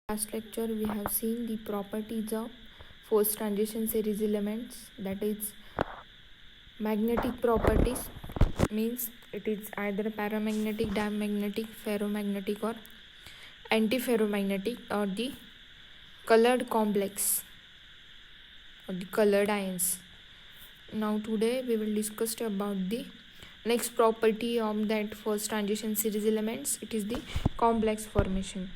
Last lecture we have seen the properties of force transition series elements, that is magnetic properties, means it is either paramagnetic, diamagnetic, ferromagnetic or antiferromagnetic, or the colored complex or the colored ions. Now today we will discuss about the next property of that force transition series elements. It is the complex formation.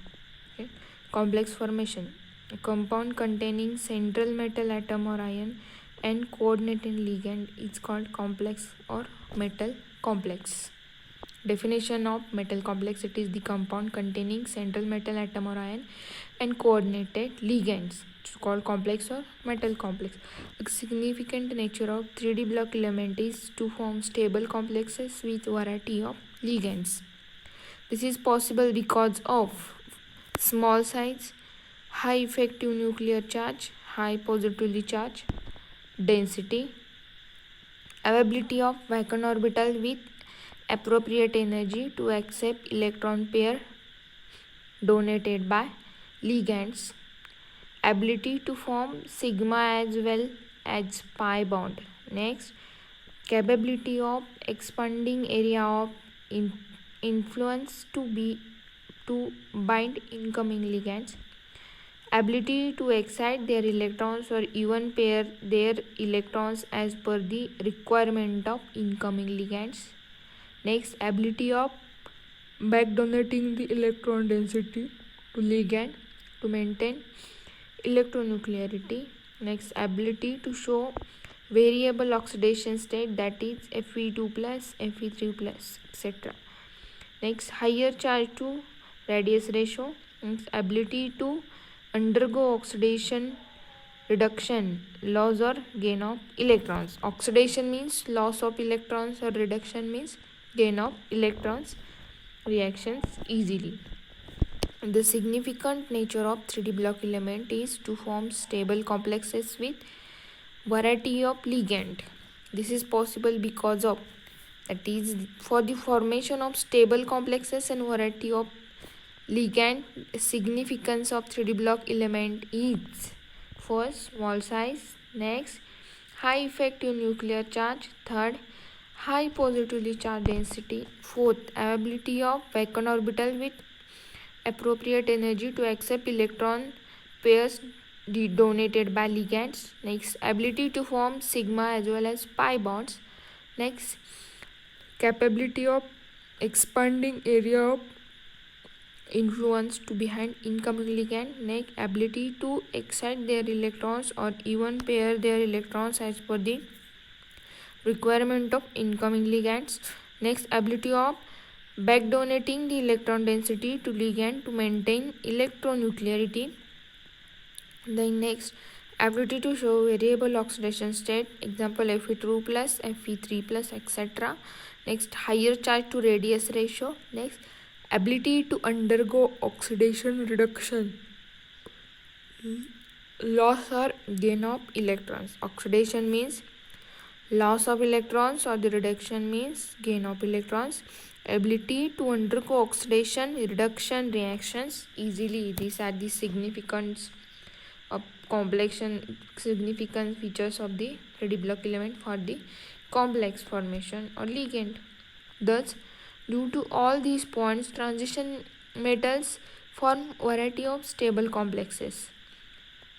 Okay. Complex formation, a compound containing central metal atom or ion and coordinating ligand is called complex or metal complex. Definition of metal complex: it is the compound containing central metal atom or ion and coordinated ligands. It's called complex or metal complex. A significant nature of 3D block element is to form stable complexes with variety of ligands. This is possible because of small size, high effective nuclear charge, high positively charged density, availability of vacant orbital with appropriate energy to accept electron pair donated by ligands, ability to form sigma as well as pi bond. Next, capability of expanding area of influence to bind incoming ligands, ability to excite their electrons or even pair their electrons as per the requirement of incoming ligands. Next, ability of backdonating the electron density to ligand to maintain electronuclearity. Next, ability to show variable oxidation state, that is Fe2 plus, Fe3 plus, etc. Next, higher charge to radius ratio. Next, ability to undergo oxidation, reduction, loss or gain of electrons. Oxidation means loss of electrons or reduction means gain of electrons. Reactions easily. The significant nature of 3D block element is to form stable complexes with variety of ligand. This is possible because of, that is, for the formation of stable complexes and variety of ligand, significance of 3D block element is: first, small size; next, high effective nuclear charge; third, high positively charged density; fourth, availability of vacant orbital with appropriate energy to accept electron pairs donated by ligands. Next, ability to form sigma as well as pi bonds. Next, capability of expanding area of influence to behind incoming ligand. Next, ability to excite their electrons or even pair their electrons as per the requirement of incoming ligands. Next, ability of backdonating the electron density to ligand to maintain electronuclearity. Then next, ability to show variable oxidation state, example Fe2 plus, Fe3 plus, etc. Next, higher charge to radius ratio. Next, ability to undergo oxidation, reduction, loss or gain of electrons. Oxidation means loss of electrons or the reduction means gain of electrons. Ability to undergo oxidation, reduction reactions easily. These are the significant significant features of the 3D block element for the complex formation or ligand. Thus, due to all these points, transition metals form variety of stable complexes.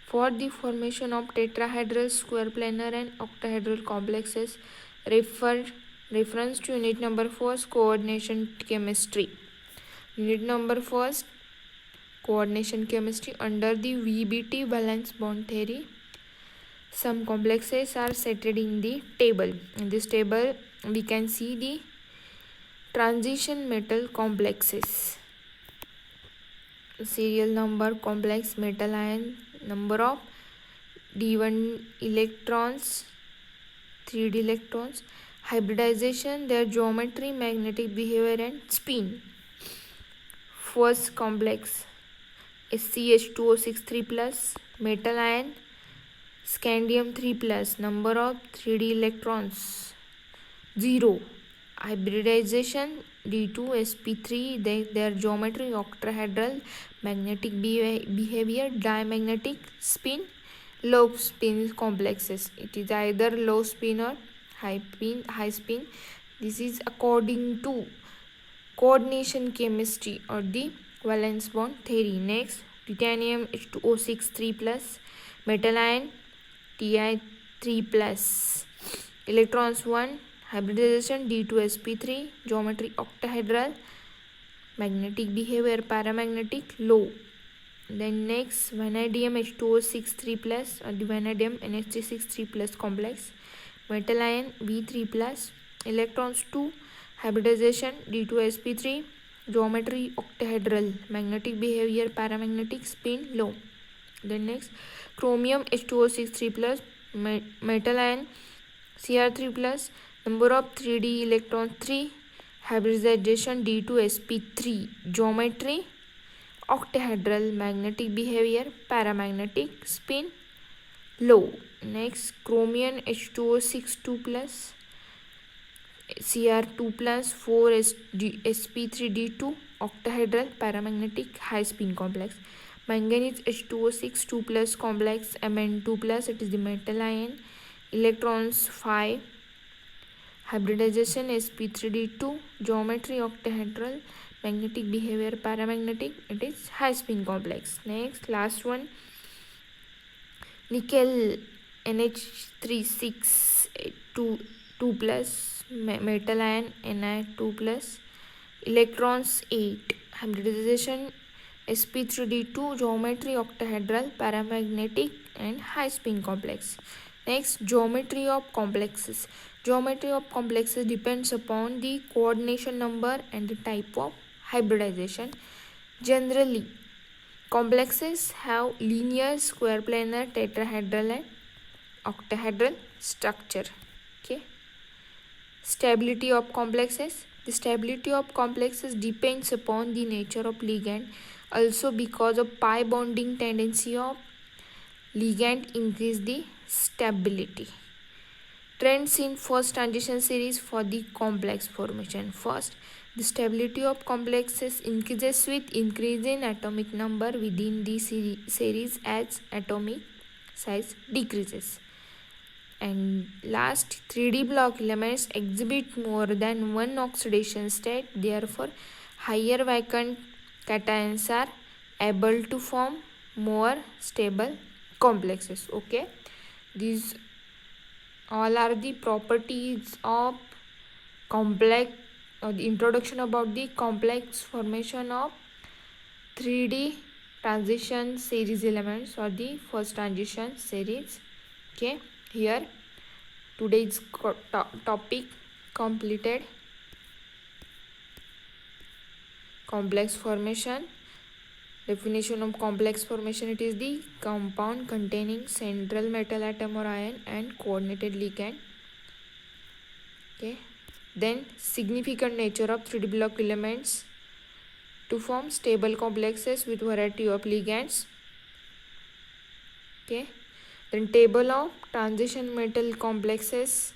For the formation of tetrahedral, square planar and octahedral complexes, reference to unit number 4, coordination chemistry. Unit number 4, coordination chemistry. Under the VBT valence bond theory, some complexes are stated in the table. In this table, we can see the transition metal complexes. Serial number, complex metal ion, number of D1 electrons, 3D electrons, hybridization, their geometry, magnetic behavior and spin. First complex, SCH2O6 3+, metal ion, scandium 3+, number of 3D electrons 0, hybridization D2sp3, their geometry octahedral, magnetic behavior diamagnetic, spin low spin complexes. It is either low spin or high spin. This is according to coordination chemistry or the valence bond theory. Next, titanium H2O6 3 plus, metal ion Ti3 plus, electrons 1, hybridization D2sp3, geometry octahedral, magnetic behavior paramagnetic, low. Then next, vanadium H2O6 3 plus or the vanadium NH3 3 plus complex, metal ion V3 plus, electrons 2, hybridization D2sp3, geometry octahedral, magnetic behavior paramagnetic, spin low. Then next, chromium H2O6 3 plus, metal ion Cr3 plus, number of 3d electrons 3, hybridization D2sp3, geometry octahedral, magnetic behavior paramagnetic, spin low. Next, chromium H2O6 2 plus, Cr2 plus, 4 sp3d2, octahedral paramagnetic high spin complex. Manganese H2O6 2 plus complex, Mn2 plus, it is the metal ion, electrons 5, hybridization sp3d2, geometry octahedral, magnetic behavior paramagnetic, it is high spin complex. Next, last one, nickel NH36 2 plus, metal ion Ni2 plus, electrons 8, hybridization sp3d2, geometry octahedral paramagnetic and high spin complex. Next, geometry of complexes. Geometry of complexes depends upon the coordination number and the type of hybridization. Generally, complexes have linear, square planar, tetrahedral and octahedral structure. Okay. Stability of complexes. The stability of complexes depends upon the nature of ligand. Also, because of pi bonding tendency of ligand increase the stability. Trends in first transition series for the complex formation. First, the stability of complexes increases with increase in atomic number within the series as atomic size decreases. And last, 3D block elements exhibit more than one oxidation state, therefore higher vacant cations are able to form more stable complexes. Okay, these all are the properties of complex, or the introduction about the complex formation of 3D transition series elements or the first transition series. Okay, here today's topic completed. Complex formation. Definition of complex formation: it is the compound containing central metal atom or ion and coordinated ligand. Okay, then significant nature of 3D block elements to form stable complexes with variety of ligands. Okay, then table of transition metal complexes.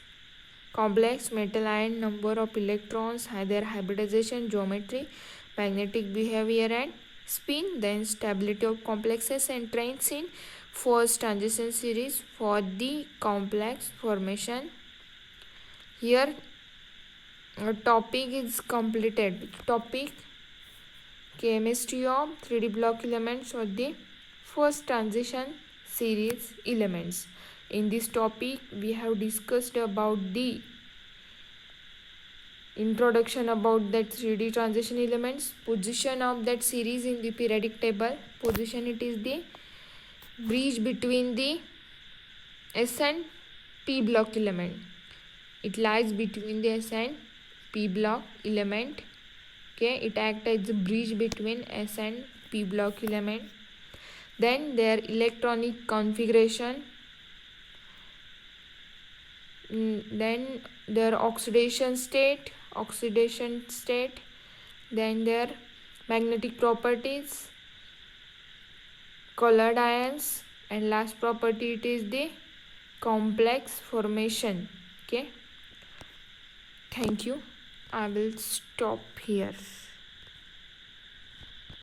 Complex metal ion, number of electrons, their hybridization, geometry, magnetic behavior and spin. Then stability of complexes and trends in first transition series for the complex formation. Here a topic is completed. Topic: chemistry of 3D block elements or the first transition series elements. In this topic we have discussed about the introduction about that 3D transition elements, position of that series in the periodic table. Position: it is the bridge between the S and P block element. It lies between the S and P block element. Okay, it acts as a bridge between S and P block element. Then their electronic configuration, then their oxidation state, then their magnetic properties, colored ions, and last property, it is the complex formation. Okay, thank you. I will stop here.